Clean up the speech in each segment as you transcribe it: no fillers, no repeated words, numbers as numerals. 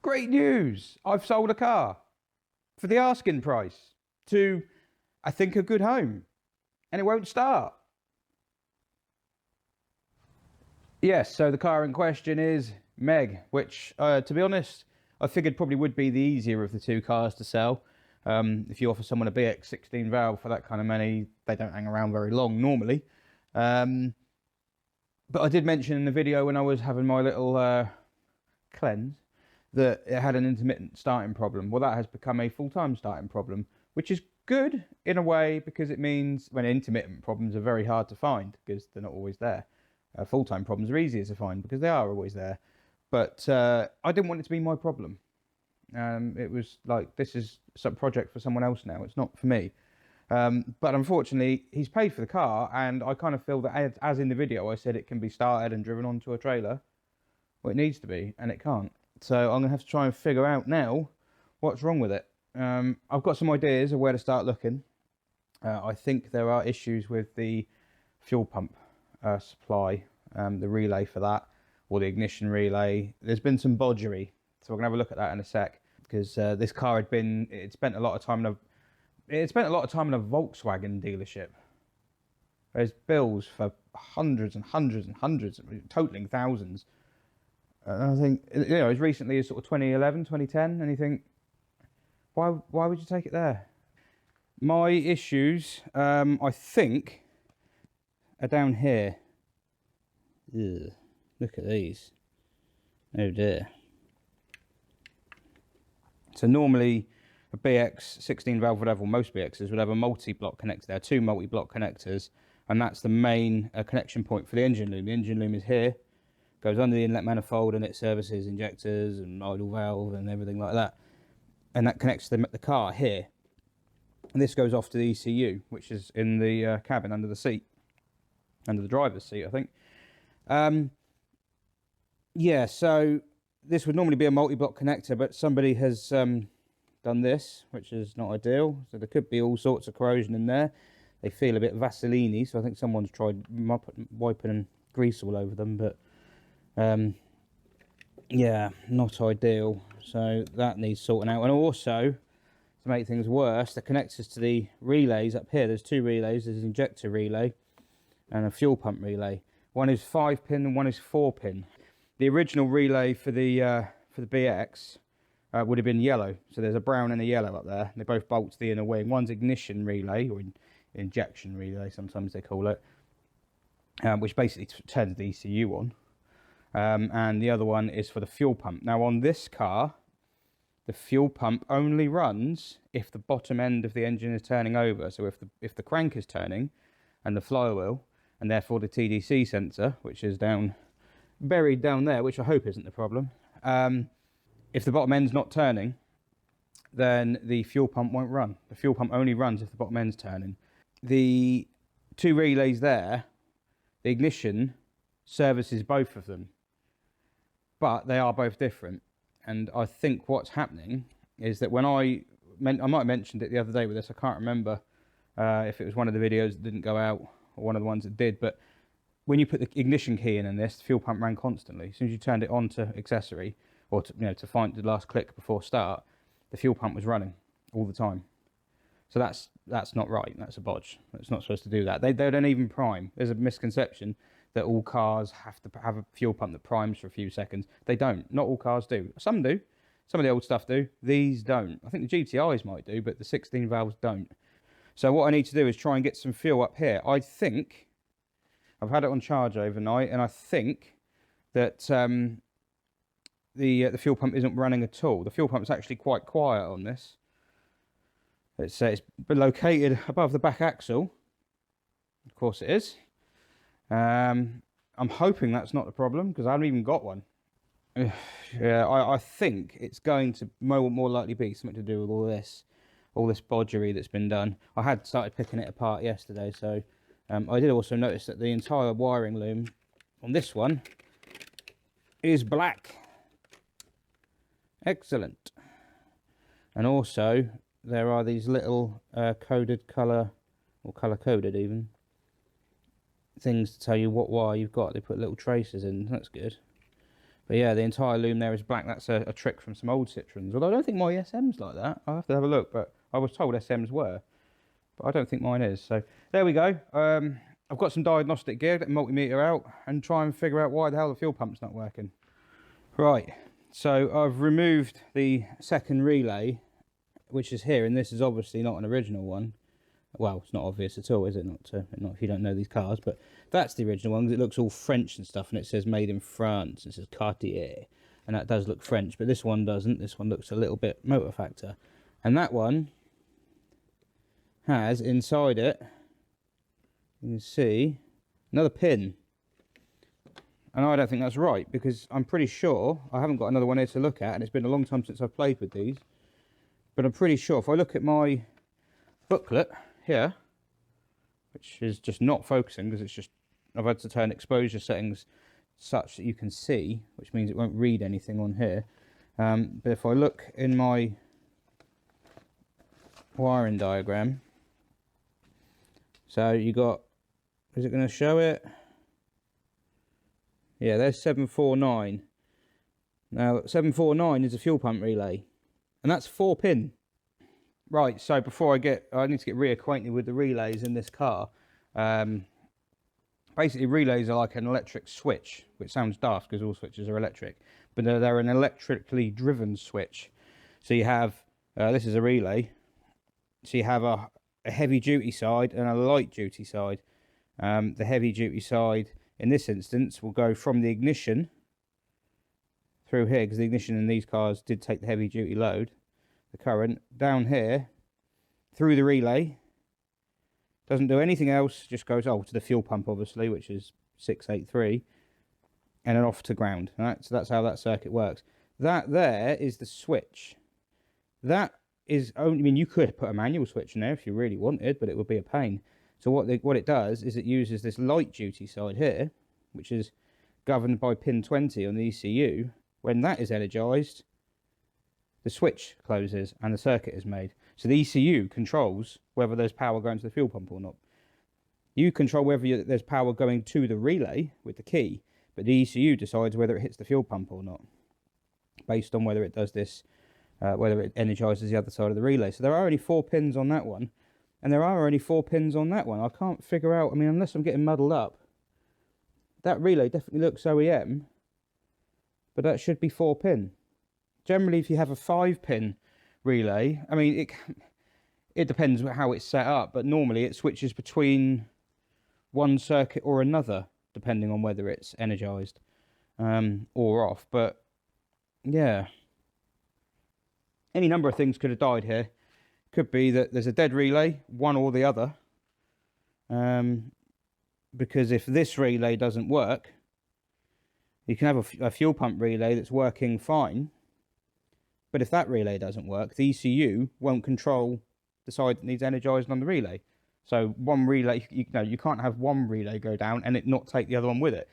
Great news! I've sold a car for the asking price to, I think, a good home, and it won't start. Yes, so the car in question is Meg, which, to be honest, I figured probably would be the easier of the two cars to sell. If you offer someone a BX 16 valve for that kind of money, they don't hang around very long normally. But I did mention in the video when I was having my little cleanse that it had an intermittent starting problem. Well, that has become a full-time starting problem, which is good in a way because it means when intermittent problems are very hard to find because they're not always there. Full-time problems are easier to find because they are always there. But I didn't want it to be my problem. It was like, this is some project for someone else now. It's not for me. But unfortunately, he's paid for the car, and I kind of feel that, as in the video, I said it can be started and driven onto a trailer. Well, it needs to be, and it can't. So I'm going to have to try and figure out now what's wrong with it. I've got some ideas of where to start looking. I think there are issues with the fuel pump supply, the relay for that, or the ignition relay. There's been some bodgery, so we're going to have a look at that in a sec, because this car it spent a lot of time in a Volkswagen dealership. There's bills for hundreds and hundreds and hundreds, totaling thousands. I think, as recently as sort of 2011, 2010, and you think, why would you take it there? My issues, I think, are down here. Ugh, look at these. Oh dear. So normally a BX 16 valve would have, or most BXs would have a multi-block connector. There are two multi-block connectors, and that's the main connection point for the engine loom. The engine loom is here, goes under the inlet manifold, and it services injectors and idle valve and everything like that. And that connects to the car here. And this goes off to the ECU, which is in the cabin under the seat, under the driver's seat, I think. Yeah, so this would normally be a multi-block connector, but somebody has done this, which is not ideal. So there could be all sorts of corrosion in there. They feel a bit Vaseline-y, so I think someone's tried wiping grease all over them, but yeah, not ideal. So that needs sorting out. And also, to make things worse, the connectors to the relays up here, there's two relays. There's an injector relay and a fuel pump relay. One is 5-pin and one is 4-pin. The original relay for the BX would have been yellow. So there's a brown and a yellow up there. They both bolt to the inner wing. One's ignition relay, or injection relay, sometimes they call it, which basically turns the ECU on. And the other one is for the fuel pump. Now on this car, the fuel pump only runs if the bottom end of the engine is turning over. So if the crank is turning and the flywheel, and therefore the TDC sensor, which is buried down there, which I hope isn't the problem. If the bottom end's not turning, then the fuel pump won't run. The fuel pump only runs if the bottom end's turning. The two relays there, the ignition services both of them, but they are both different. And I think what's happening is that when I might have mentioned it the other day with this, I can't remember if it was one of the videos that didn't go out or one of the ones that did, but when you put the ignition key in this, the fuel pump ran constantly. As soon as you turned it on to accessory, or to find the last click before start, the fuel pump was running all the time. So that's not right. That's a bodge. It's not supposed to do that. They don't even prime. There's a misconception that all cars have to have a fuel pump that primes for a few seconds. They don't. Not all cars do. Some do. Some of the old stuff do. These don't. I think the GTIs might do, but the 16 valves don't. So what I need to do is try and get some fuel up here. I think I've had it on charge overnight, and I think that the fuel pump isn't running at all. The fuel pump's actually quite quiet on this. It's located above the back axle. Of course it is. I'm hoping that's not the problem, because I haven't even got one. Yeah, I think it's going to more likely be something to do with all this bodgery that's been done. I had started picking it apart yesterday, so I did also notice that the entire wiring loom on this one is black. Excellent. And also there are these little coded colour, or colour coded even, things to tell you what wire you've got. They put little traces in. That's good. But yeah, the entire loom there is black. That's a trick from some old Citroens. Although I don't think my SM's like that. I'll have to have a look, but I was told SMs were. But I don't think mine is. So there we go. I've got some diagnostic gear, get the multimeter out and try and figure out why the hell the fuel pump's not working. Right, so I've removed the second relay, which is here, and this is obviously not an original one. Well, it's not obvious at all, is it? Not if you don't know these cars, but that's the original one because it looks all French and stuff, and it says made in France, it says Cartier, and that does look French, but this one doesn't. This one looks a little bit motor factor, and that one has inside it, you can see, another pin. And I don't think that's right, because I'm pretty sure, I haven't got another one here to look at, and it's been a long time since I've played with these, but I'm pretty sure if I look at my booklet here, which is just not focusing because it's just, I've had to turn exposure settings such that you can see, which means it won't read anything on here. But if I look in my wiring diagram, so you got, is it going to show it? Yeah, there's 749. Now 749 is a fuel pump relay, and that's 4 pin. Right, so before I need to get reacquainted with the relays in this car. Basically, relays are like an electric switch, which sounds daft because all switches are electric, but they're an electrically driven switch. So you have, this is a relay, so you have a heavy duty side and a light duty side. The heavy duty side, in this instance, will go from the ignition through here, because the ignition in these cars did take the heavy duty load, the current, down here, through the relay, doesn't do anything else, just goes to the fuel pump obviously, which is 683, and then off to ground. Right? So that's how that circuit works. That there is the switch. That is only, I mean, you could put a manual switch in there if you really wanted, but it would be a pain. So what it does is it uses this light duty side here, which is governed by pin 20 on the ECU. When that is energized, the switch closes and the circuit is made. So the ECU controls whether there's power going to the fuel pump or not. You control whether there's power going to the relay with the key, but the ECU decides whether it hits the fuel pump or not, based on whether it does this, whether it energizes the other side of the relay. So there are only 4 pins on that one, and there are only 4 pins on that one. I can't figure out, I mean, unless I'm getting muddled up, that relay definitely looks OEM, but that should be 4 pin. Generally, if you have a 5 pin relay, I mean, it depends how it's set up, but normally it switches between one circuit or another, depending on whether it's energized or off. But yeah, any number of things could have died here. Could be that there's a dead relay, one or the other, because if this relay doesn't work, you can have a fuel pump relay that's working fine, but if that relay doesn't work, the ECU won't control the side that needs energized on the relay. So one relay, you can't have one relay go down and it not take the other one with it.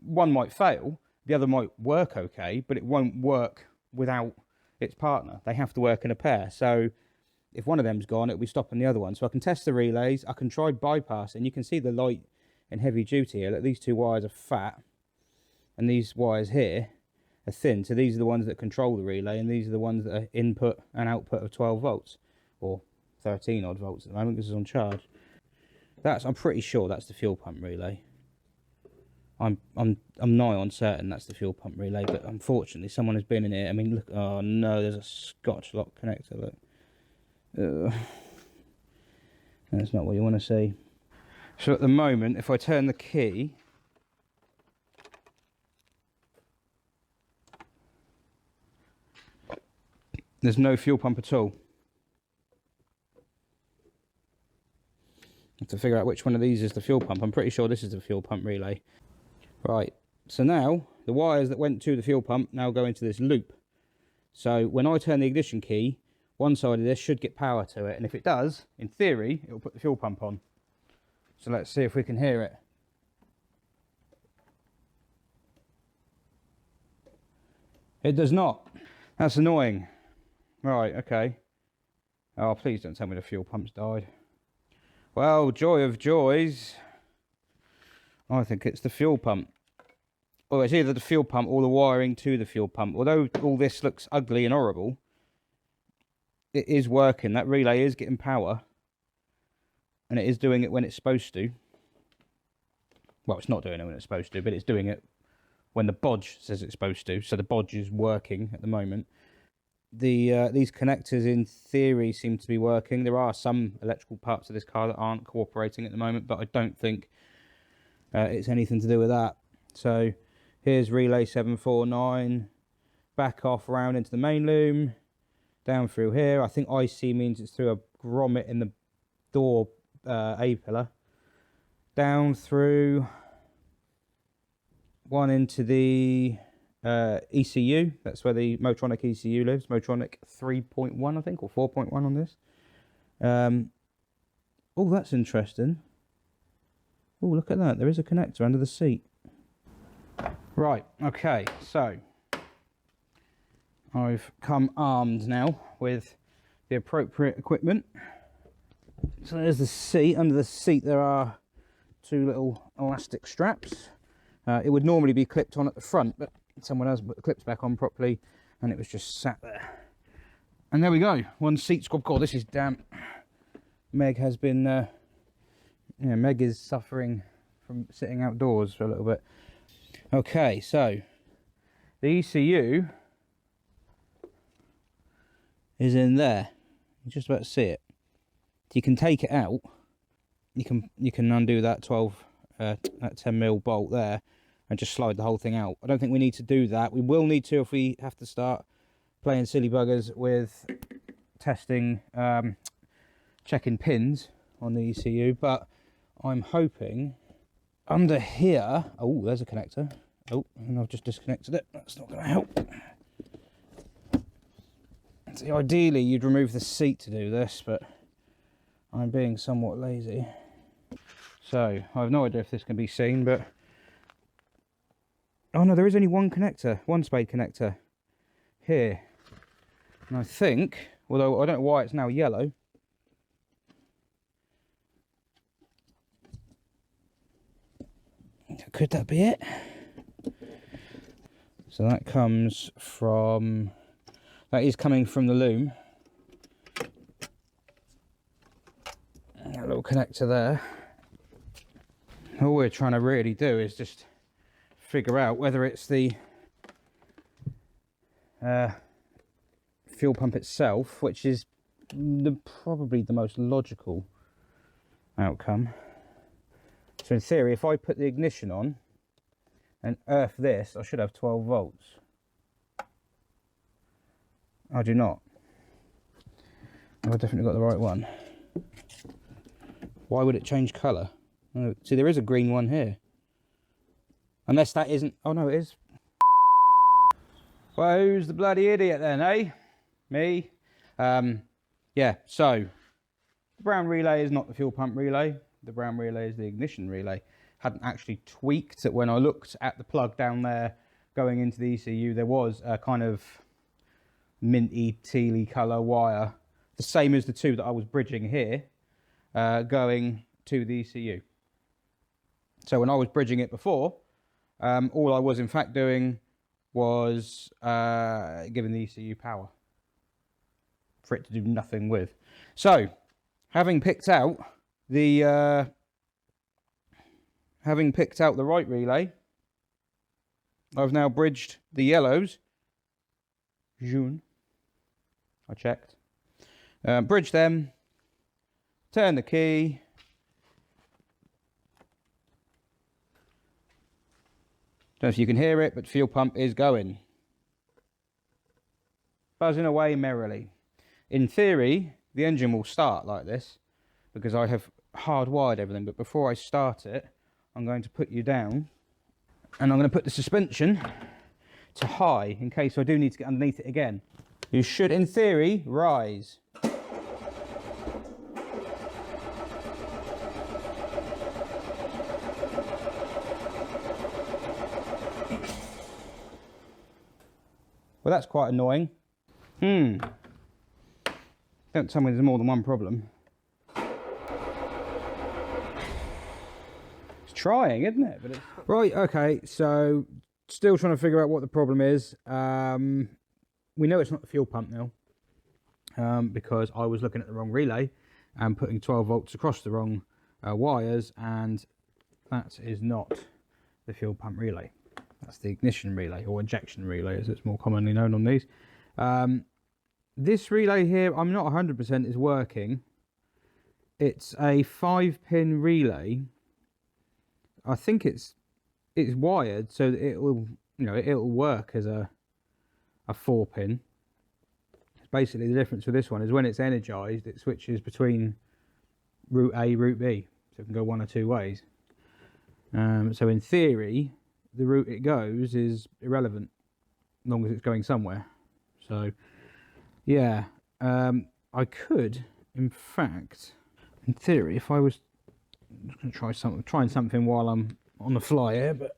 One might fail, the other might work okay, but it won't work without its partner. They have to work in a pair. So if one of them's gone, it'll be stopping the other one. So I can test the relays, I can try bypassing. You can see the light and heavy duty here. Look, these 2 wires are fat, and these wires here are thin. So these are the ones that control the relay, and these are the ones that are input and output of 12 volts, or 13 odd volts at the moment because it's on charge. I'm pretty sure that's the fuel pump relay. I'm nigh on certain that's the fuel pump relay, but unfortunately someone has been in here. I mean, look, oh no, there's a Scotch lock connector, look. That's not what you want to see. So at the moment, if I turn the key, there's no fuel pump at all. I have to figure out which one of these is the fuel pump. I'm pretty sure this is the fuel pump relay. Right, so now the wires that went to the fuel pump now go into this loop. So when I turn the ignition key, one side of this should get power to it, and if it does, in theory, it will put the fuel pump on. So let's see if we can hear it. It does not. That's annoying. Right, okay. Oh, please don't tell me the fuel pump's died. Well, joy of joys, I think it's the fuel pump. Well, it's either the fuel pump or the wiring to the fuel pump. Although all this looks ugly and horrible, it is working. That relay is getting power. And it is doing it when it's supposed to. Well, it's not doing it when it's supposed to, but it's doing it when the bodge says it's supposed to. So the bodge is working at the moment. These connectors, in theory, seem to be working. There are some electrical parts of this car that aren't cooperating at the moment, but I don't think it's anything to do with that. So here's relay 749, back off round into the main loom, down through here. I think IC means it's through a grommet in the door A-pillar, down through one into the ECU. That's where the Motronic ECU lives. Motronic 3.1, I think, or 4.1 on this. Oh, that's interesting. Oh, look at that. There is a connector under the seat. Right, okay, so I've come armed now with the appropriate equipment. So there's the seat. Under the seat there are two little elastic straps. It would normally be clipped on at the front, but someone else put the clips back on properly and it was just sat there. And there we go, one seat squab. God, this is damp. Meg has been, Meg is suffering from sitting outdoors for a little bit. Okay, so the ECU is in there. You're just about to see it. You can take it out. You can undo that that 10mm bolt there and just slide the whole thing out. I don't think we need to do that. We will need to if we have to start playing silly buggers with testing, checking pins on the ECU, but I'm hoping under here, oh, there's a connector. Oh, and I've just disconnected it. That's not going to help. See, ideally you'd remove the seat to do this, but I'm being somewhat lazy. So I have no idea if this can be seen, but oh no, there is only one connector, one spade connector here. And I think, although I don't know why it's now yellow, could that be it? So that comes from, that is coming from the loom. A little connector there. All we're trying to really do is just figure out whether it's the fuel pump itself, which is probably the most logical outcome. So in theory, if I put the ignition on and earth this, I should have 12 volts. I do not. I've definitely got the right one. Why would it change colour? Oh, see, there is a green one here. Unless that isn't... Oh, no, it is. Well, who's the bloody idiot then, eh? Me? Yeah, so... The brown relay is not the fuel pump relay. The brown relay is the ignition relay. Hadn't actually tweaked it when I looked at the plug down there going into the ECU. There was a kind of minty, tealy colour wire. The same as the two that I was bridging here. Going to the ECU. So when I was bridging it before, all I was in fact doing was giving the ECU power for it to do nothing with. So having picked out the right relay, I've now bridged the yellows. Jaune. I checked. Bridged them. Turn the key. Don't know if you can hear it, but fuel pump is going. Buzzing away merrily. In theory, the engine will start like this because I have hardwired everything, but before I start it, I'm going to put you down and I'm going to put the suspension to high in case I do need to get underneath it again. You should, in theory, rise. Well, that's quite annoying. Don't tell me there's more than one problem. It's trying, isn't it? But it's... Right, okay, so Still trying to figure out what the problem is. We know it's not the fuel pump now, because I was looking at the wrong relay and putting 12 volts across the wrong wires, and that is not the fuel pump relay. That's the ignition relay, or injection relay as it's more commonly known on these. This relay here, I'm not 100% is working. It's a 5-pin relay. I think it's wired so that it will, it'll work as a 4-pin. Basically, the difference with this one is when it's energized, it switches between route A, route B, so it can go one or two ways. So in theory, the route it goes is irrelevant, as long as it's going somewhere. So, yeah, I could, in fact, in theory, if I was going to trying something while I'm on the fly here, but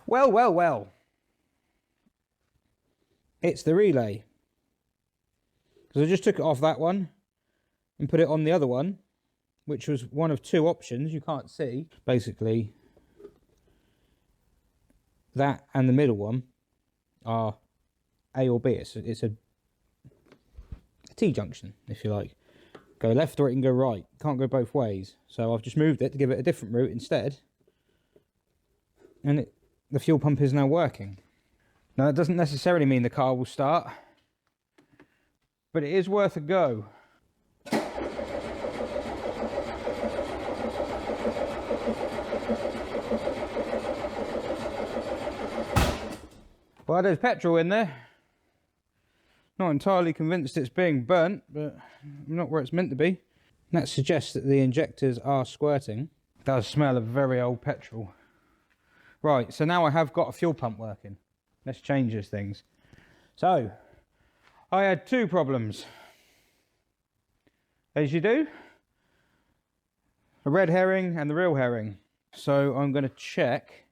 well, it's the relay, because I just took it off that one and put it on the other one, which was one of two options. You can't see. Basically, that and the middle one are A or B. It's a T-junction, if you like. Go left or it can go right. Can't go both ways. So I've just moved it to give it a different route instead. And the fuel pump is now working. Now, that doesn't necessarily mean the car will start, but it is worth a go. Well, there's petrol in there. Not entirely convinced it's being burnt, but not where it's meant to be. That suggests that the injectors are squirting. It does smell of very old petrol. Right, so now I have got a fuel pump working. Let's change these things. So, I had two problems. As you do. A red herring and the real herring. So I'm going to check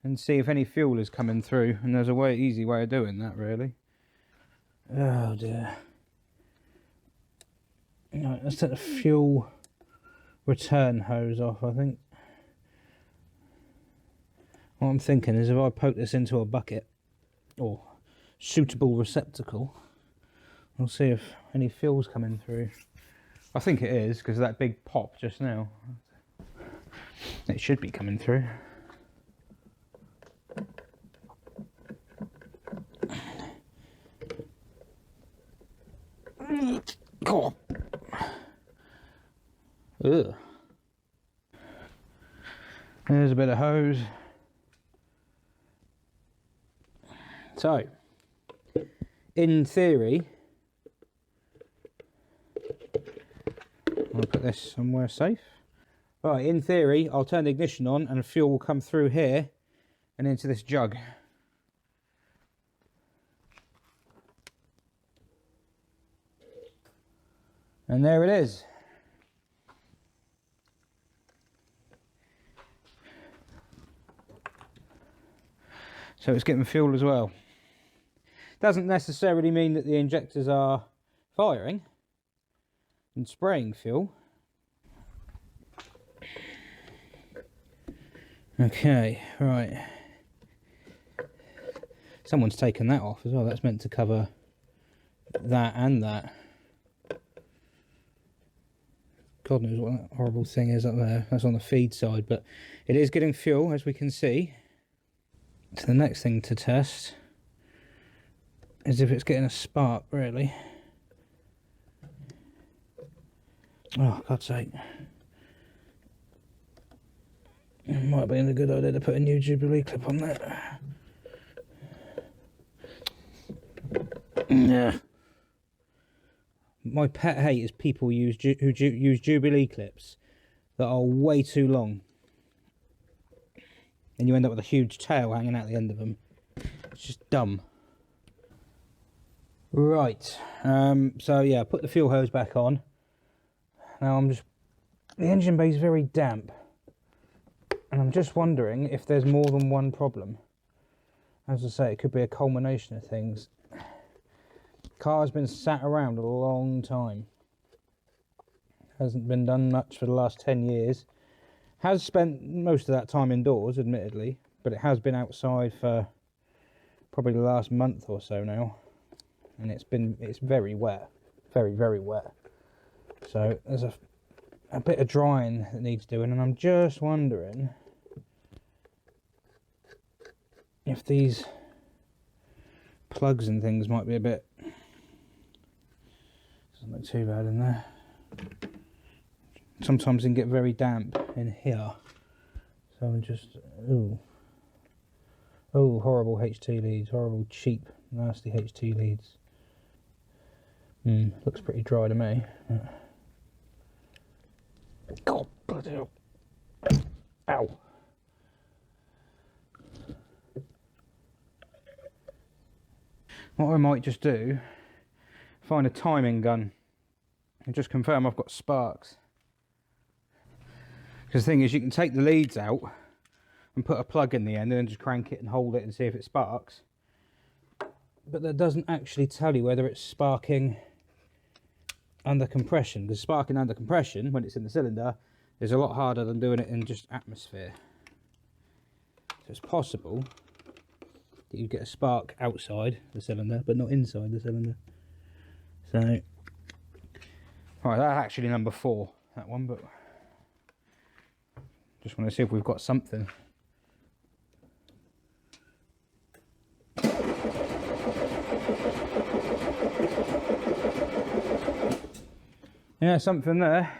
and see if any fuel is coming through. And there's a easy way of doing that, really. Oh dear. Right, let's take the fuel return hose off, I think. What I'm thinking is if I poke this into a bucket or suitable receptacle, we'll see if any fuel's coming through. I think it is, because of that big pop just now. It should be coming through. Oh. Ugh. There's a bit of hose. So, in theory, I'll put this somewhere safe. Right, in theory, I'll turn the ignition on and fuel will come through here and into this jug. And there it is. So it's getting fuel as well. Doesn't necessarily mean that the injectors are firing and spraying fuel. Okay, right. Someone's taken that off as well. That's meant to cover that and that. God knows what that horrible thing is up there. That's on the feed side, but it is getting fuel, as we can see. So the next thing to test is if it's getting a spark, really. Oh, God's sake. It might be a good idea to put a new Jubilee clip on that. Yeah. My pet hate is people who use Jubilee clips that are way too long. And you end up with a huge tail hanging out the end of them. It's just dumb. Right. So yeah, put the fuel hose back on. Now the engine bay is very damp. And I'm just wondering if there's more than one problem. As I say, it could be a culmination of things. Car's been sat around a long time. Hasn't been done much for the last 10 years. Has spent most of that time indoors, admittedly, but it has been outside for probably the last month or so now, and it's very wet, very wet. So there's a bit of drying that needs doing, and I'm just wondering if these plugs and things might be a bit, doesn't look too bad in there. Sometimes it can get very damp in here, so I'm just, oh, horrible HT leads, horrible cheap nasty HT leads. Looks pretty dry to me. God bloody hell. Ow. What I might just do, find a timing gun and just confirm I've got sparks. Because the thing is, you can take the leads out and put a plug in the end and then just crank it and hold it and see if it sparks. But that doesn't actually tell you whether it's sparking under compression, because sparking under compression when it's in the cylinder is a lot harder than doing it in just atmosphere. So it's possible that you get a spark outside the cylinder but not inside the cylinder. So right, that's actually number 4, that one, but just want to see if we've got something. Yeah, something there.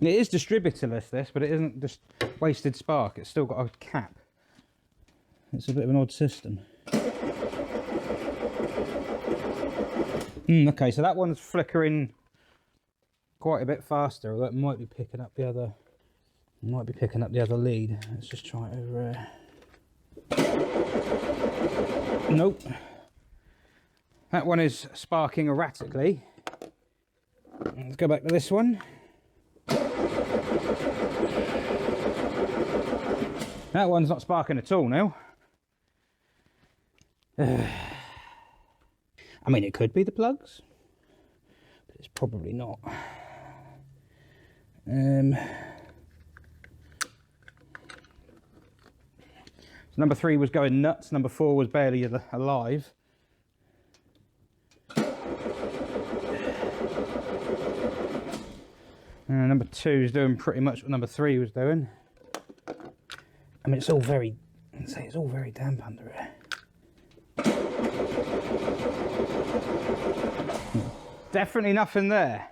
It is distributorless, this, but it isn't just wasted spark. It's still got a cap. It's a bit of an odd system. Okay, so that one's flickering quite a bit faster, although it might be picking up the other. It might be picking up the other lead. Let's just try it over here. Nope. That one is sparking erratically. Let's go back to this one. That one's not sparking at all now. I mean, it could be the plugs, but it's probably not. So number 3 was going nuts, number 4 was barely alive. Number 2 is doing pretty much what number 3 was doing. I mean, it's all very damp under it. Definitely nothing there.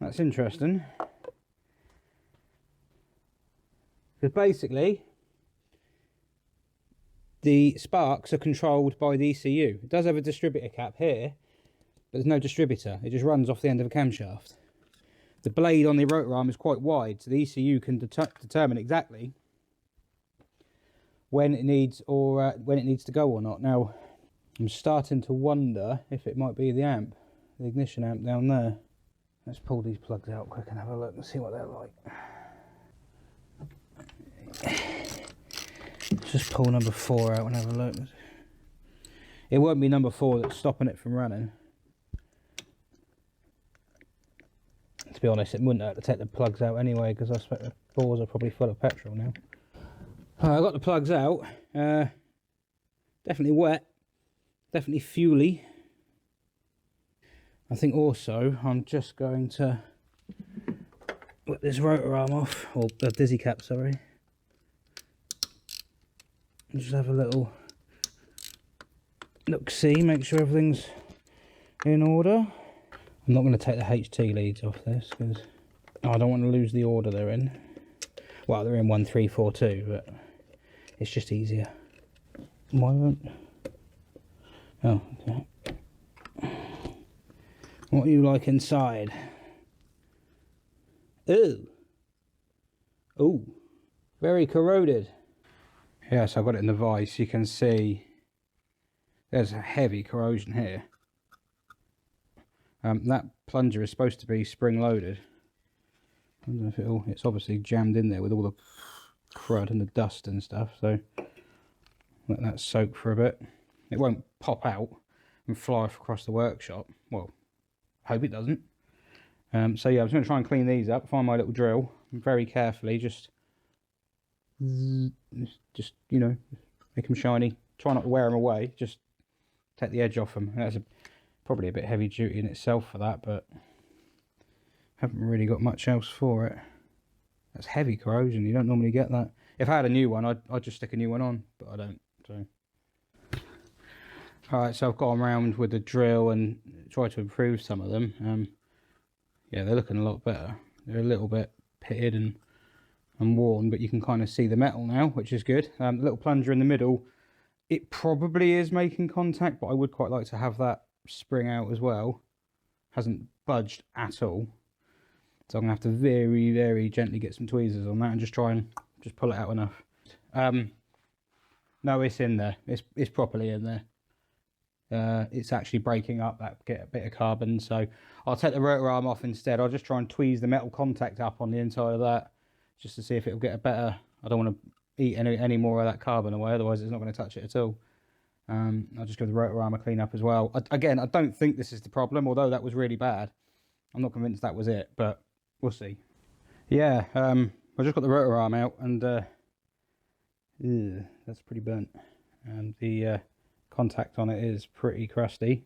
That's interesting. Because basically, the sparks are controlled by the ECU. It does have a distributor cap here, but there's no distributor. It just runs off the end of a camshaft. The blade on the rotor arm is quite wide, so the ECU can determine exactly when it needs to go or not. Now, I'm starting to wonder if it might be the amp, the ignition amp down there. Let's pull these plugs out quick and have a look and see what they're like. Let's just pull number 4 out and have a look. It won't be number 4 that's stopping it from running. To be honest, it wouldn't hurt to take the plugs out anyway, because I expect the bores are probably full of petrol now. I got the plugs out. Definitely wet, definitely fuely. I think also I'm just going to let this rotor arm off, or the dizzy cap, sorry. And just have a little look-see, make sure everything's in order. I'm not going to take the HT leads off this because I don't want to lose the order they're in. Well, they're in 1, 3, 4, 2, but it's just easier. Why won't? Oh, okay. What are you like inside? Ooh. Ooh. Very corroded. Yes, I've got it in the vise. You can see there's a heavy corrosion here. That plunger is supposed to be spring loaded. I don't know if it's obviously jammed in there with all the crud and the dust and stuff, so let that soak for a bit. It won't pop out and fly across the workshop. Well, Hope it doesn't. So yeah, I was going to try and clean these up, find my little drill, and very carefully just you know, make them shiny. Try not to wear them away, just take the edge off them. That's probably a bit heavy duty in itself for that, but haven't really got much else for it. That's heavy corrosion, you don't normally get that. If I had a new one, I'd just stick a new one on, but I don't. So alright, so I've gone around with the drill and tried to improve some of them. Yeah, they're looking a lot better. They're a little bit pitted and worn, but you can kind of see the metal now, which is good. The little plunger in the middle, it probably is making contact, but I would quite like to have that spring out as well. Hasn't budged at all, so I'm gonna have to very, very gently get some tweezers on that and just try and just pull it out enough. No, it's in there. It's properly in there. It's actually breaking up that bit of carbon, so I'll take the rotor arm off instead. I'll just try and tweeze the metal contact up on the inside of that, just to see if it'll get a better. I don't want to eat any more of that carbon away, otherwise it's not going to touch it at all. I'll just give the rotor arm a clean up as well. Again, I don't think this is the problem, although that was really bad. I'm not convinced that was it, but we'll see. Yeah, I just got the rotor arm out, and that's pretty burnt, and the contact on it is pretty crusty.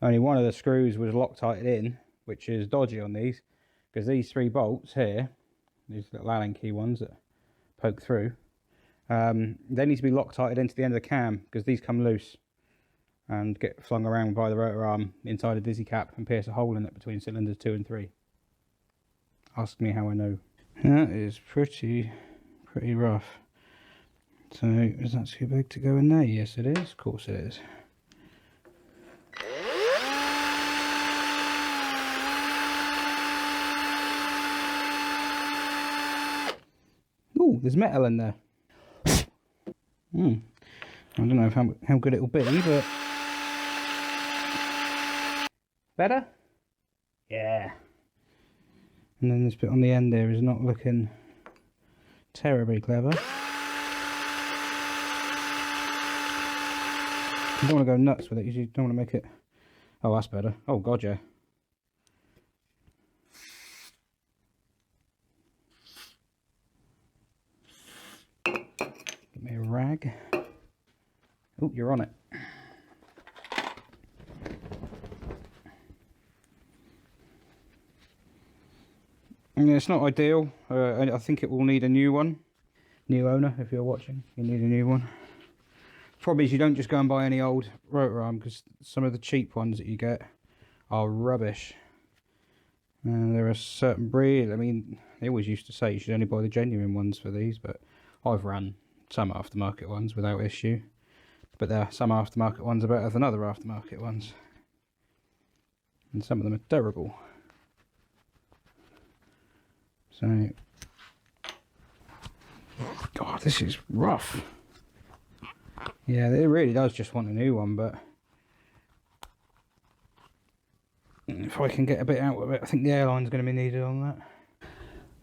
Only one of the screws was Loctited in, which is dodgy on these, because these 3 bolts here, these little Allen key ones that poke through, they need to be Loctited into the end of the cam, because these come loose and get flung around by the rotor arm inside a dizzy cap and pierce a hole in it between cylinders 2 and 3. Ask me how I know. That is pretty rough. So, is that too big to go in there? Yes it is, of course it is. Oh, there's metal in there. I don't know how good it will be, but... Better? Yeah. And then this bit on the end there is not looking terribly clever. You don't want to go nuts with it, you don't want to make it... Oh, that's better. Oh, God, yeah. Give me a rag. Oh, you're on it. Yeah, it's not ideal. I think it will need a new one. New owner, if you're watching, you need a new one. Problem is you don't just go and buy any old rotor arm, because some of the cheap ones that you get are rubbish. And there are certain breeds, I mean, they always used to say you should only buy the genuine ones for these, but I've run some aftermarket ones without issue. But there are some aftermarket ones are better than other aftermarket ones. And some of them are terrible. So, God, this is rough. Yeah, it really does just want a new one, but if I can get a bit out of it, I think the airline's going to be needed on that.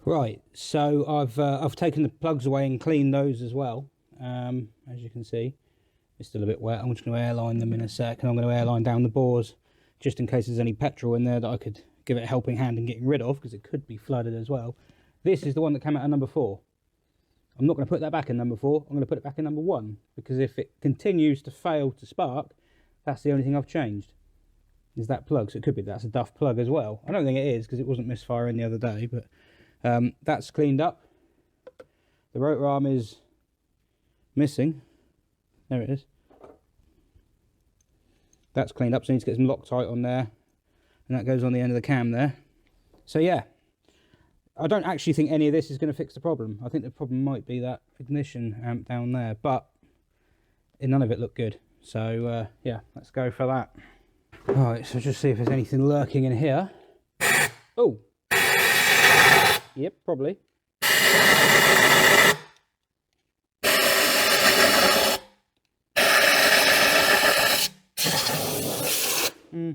Right, so I've taken the plugs away and cleaned those as well. As you can see, it's still a bit wet. I'm just going to airline them in a sec, and I'm going to airline down the bores just in case there's any petrol in there that I could give it a helping hand in getting rid of, because it could be flooded as well. This is the one that came out of number 4. I'm not going to put that back in number 4, I'm going to put it back in number 1, because if it continues to fail to spark, that's the only thing I've changed, is that plug. So it could be that's a Duff plug as well. I don't think it is, because it wasn't misfiring the other day, but that's cleaned up. The rotor arm is missing. There it is. That's cleaned up, so I need to get some Loctite on there, and that goes on the end of the cam there. So yeah, I don't actually think any of this is going to fix the problem. I think the problem might be that ignition amp down there, but none of it looked good. So yeah, let's go for that. Right, so just see if there's anything lurking in here. Oh, yep, probably.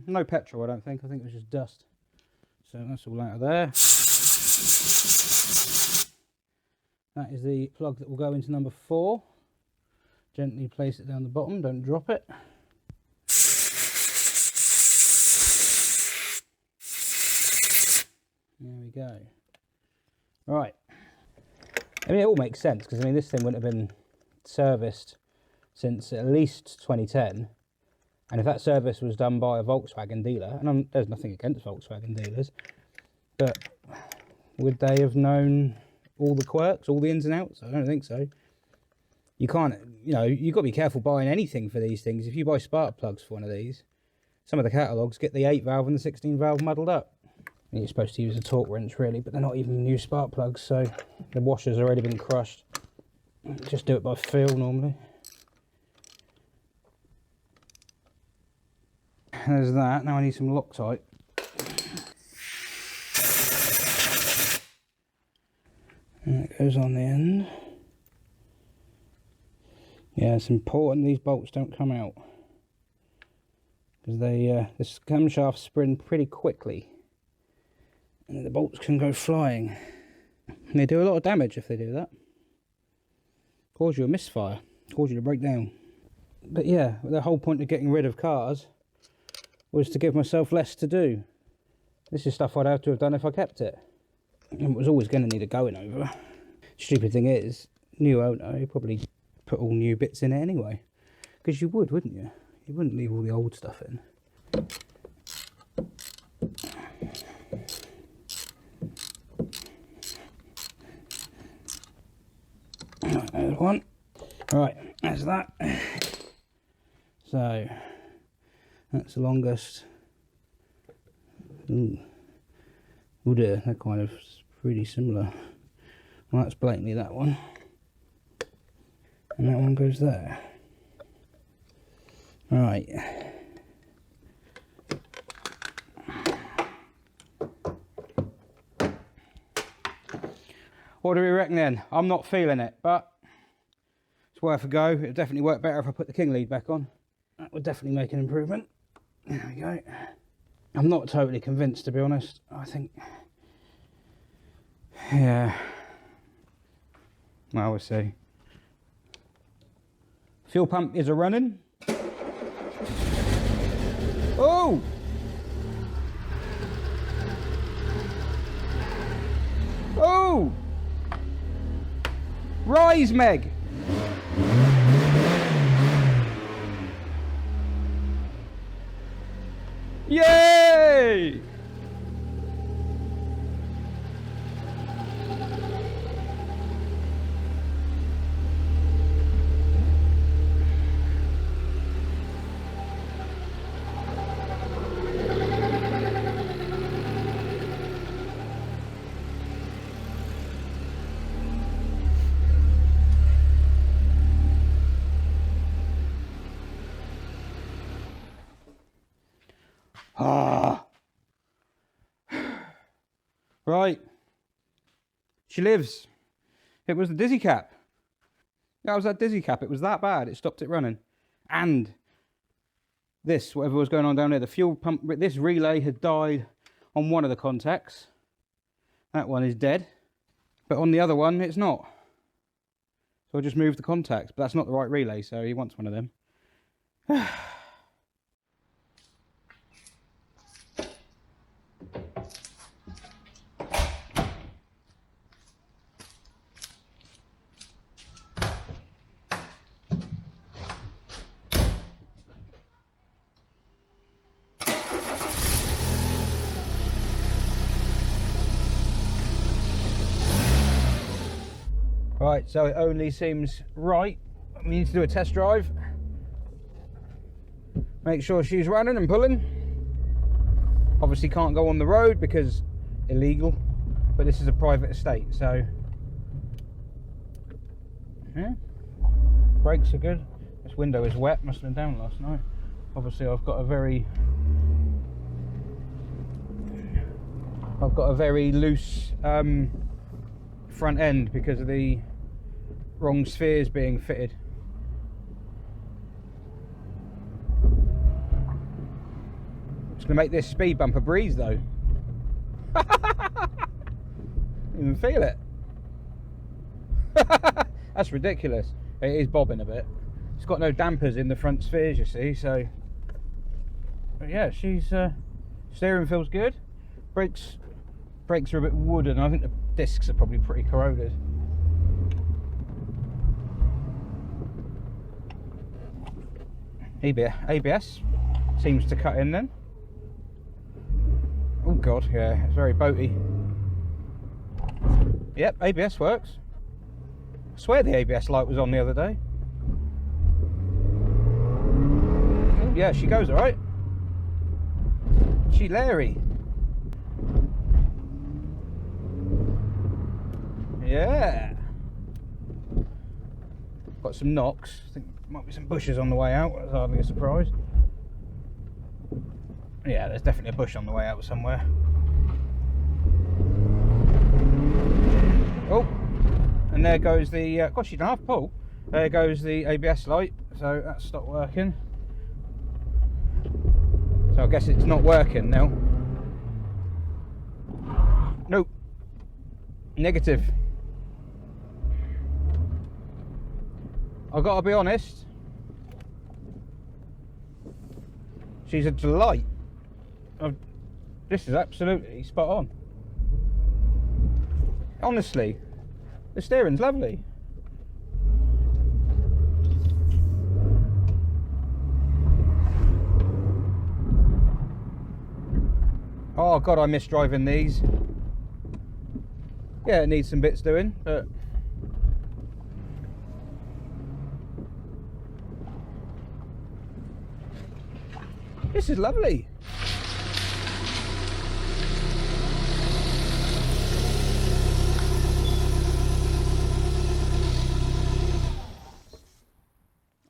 No petrol, I don't think. I think it was just dust. So that's all out of there. That is the plug that will go into number 4. Gently place it down the bottom, don't drop it. There we go. Right. I mean, it all makes sense, because I mean, this thing wouldn't have been serviced since at least 2010. And if that service was done by a Volkswagen dealer, and there's nothing against Volkswagen dealers, but would they have known all the quirks, all the ins and outs? I don't think so. You can't, you know, you've got to be careful buying anything for these things. If you buy spark plugs for one of these, some of the catalogues get the 8 valve and the 16 valve muddled up. And you're supposed to use a torque wrench really, but they're not even new spark plugs, so the washer's already been crushed. Just do it by feel normally. There's that. Now I need some Loctite. And it goes on the end. Yeah, it's important these bolts don't come out, because the camshafts spin pretty quickly and the bolts can go flying. And they do a lot of damage if they do that. Cause you a misfire, cause you to break down. But yeah, the whole point of getting rid of cars was to give myself less to do. This is stuff I'd have to have done if I kept it. And it was always going to need a going over. Stupid thing is, new owner, you probably put all new bits in it anyway, because you would, wouldn't you? You wouldn't leave all the old stuff in. Right, there's one. Right, there's that. So that's the longest. Ooh, oh dear, they're kind of pretty similar. Well, that's blatantly that one. And that one goes there. Right. What do we reckon then? I'm not feeling it, but it's worth a go. It would definitely work better if I put the king lead back on. That would definitely make an improvement. There we go. I'm not totally convinced, to be honest. I think, yeah. Well, we'll see. Fuel pump is a running. Oh! Oh! Rise, Meg! Yay! Ah. Right. She lives. It was the dizzy cap. That was that dizzy cap. It was that bad. It stopped it running. And this, whatever was going on down there, the fuel pump, this relay had died on one of the contacts. That one is dead. But on the other one, it's not. So I just moved the contacts. But that's not the right relay, so he wants one of them. Right, so it only seems right. We need to do a test drive. Make sure she's running and pulling. Obviously can't go on the road because illegal, but this is a private estate, so yeah. Brakes are good. This window is wet, must have been down last night. Obviously I've got a very loose front end because of the wrong spheres being fitted. It's gonna make this speed bumper breeze though. Even feel it. That's ridiculous. It is bobbing a bit. It's got no dampers in the front spheres, you see, so but yeah, she's steering feels good. Brakes brakes are a bit wooden. I think the discs are probably pretty corroded. ABS seems to cut in then. Oh god, yeah, it's very boaty. Yep, ABS works. I swear the ABS light was on the other day. Oh, yeah, she goes alright. She Larry. Yeah. Got some knocks. I think there might be some bushes on the way out. That's hardly a surprise. Yeah, there's definitely a bush on the way out somewhere. Oh, and there goes the, gosh, you don't have to pull. There goes the ABS light, so that's stopped working. So I guess it's not working now. Nope. Negative. I've got to be honest, she's a delight. This is absolutely spot on. Honestly, the steering's lovely. Oh god, I miss driving these. Yeah, it needs some bits doing, but this is lovely.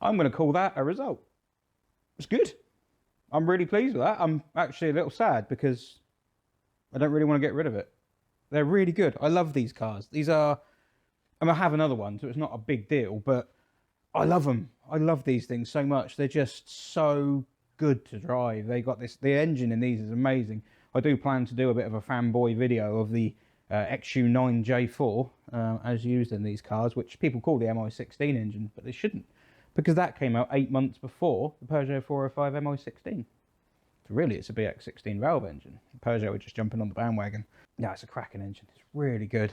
I'm going to call that a result. It's good. I'm really pleased with that. I'm actually a little sad because I don't really want to get rid of it. They're really good. I love these cars. These are, I mean, I have another one, so it's not a big deal, but I love them. I love these things so much. They're just so good to drive. They got this, the engine in these is amazing. I do plan to do a bit of a fanboy video of the XU9 J4 as used in these cars, which people call the MI16 engine, but they shouldn't, because that came out 8 months before the Peugeot 405 MI16. So really, it's a BX16 valve engine. Peugeot were just jumping on the bandwagon. Yeah, it's a cracking engine. It's really good.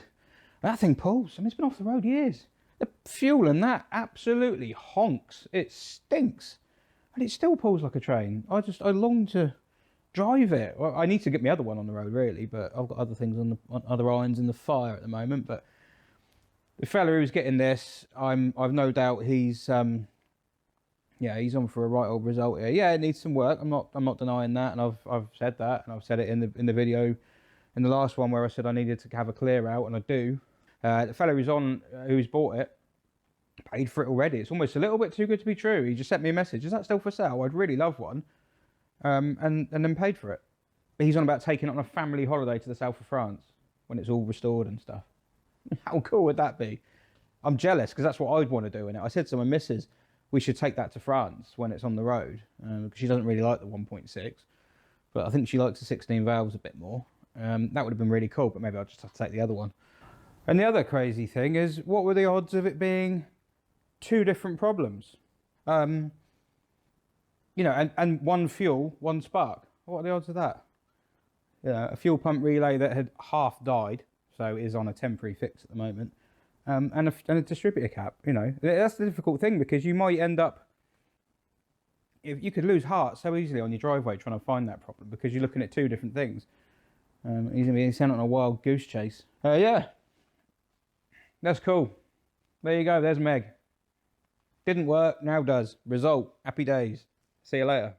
And that thing pulls. I mean, it's been off the road years. The fuel in that absolutely honks. It stinks. And it still pulls like a train. I long to drive it. Well, I need to get my other one on the road, really, but I've got other things on other irons in the fire at the moment. But the fella who's getting this, I've no doubt he's yeah, he's on for a right old result here. Yeah, it needs some work. I'm not denying that, and I've said that, and I've said it in the video, in the last one where I said I needed to have a clear out, and I do. The fellow who's bought it, paid for it already. It's almost a little bit too good to be true. He just sent me a message. Is that still for sale? I'd really love one. And then paid for it. But he's on about taking it on a family holiday to the south of France when it's all restored and stuff. How cool would that be? I'm jealous because that's what I'd want to do in it. I said to my missus, we should take that to France when it's on the road, because she doesn't really like the 1.6, but I think she likes the 16 valves a bit more. That would have been really cool, but maybe I'll just have to take the other one. And the other crazy thing is, what were the odds of it being two different problems? You know, and one fuel, one spark. What are the odds of that? Yeah, a fuel pump relay that had half died, so is on a temporary fix at the moment. And a distributor cap, you know. That's the difficult thing, because you might end up, if you could lose heart so easily on your driveway trying to find that problem, because you're looking at two different things. He's going to be sent on a wild goose chase. Yeah, that's cool. There you go, there's Meg. Didn't work, now does. Result, happy days. See you later.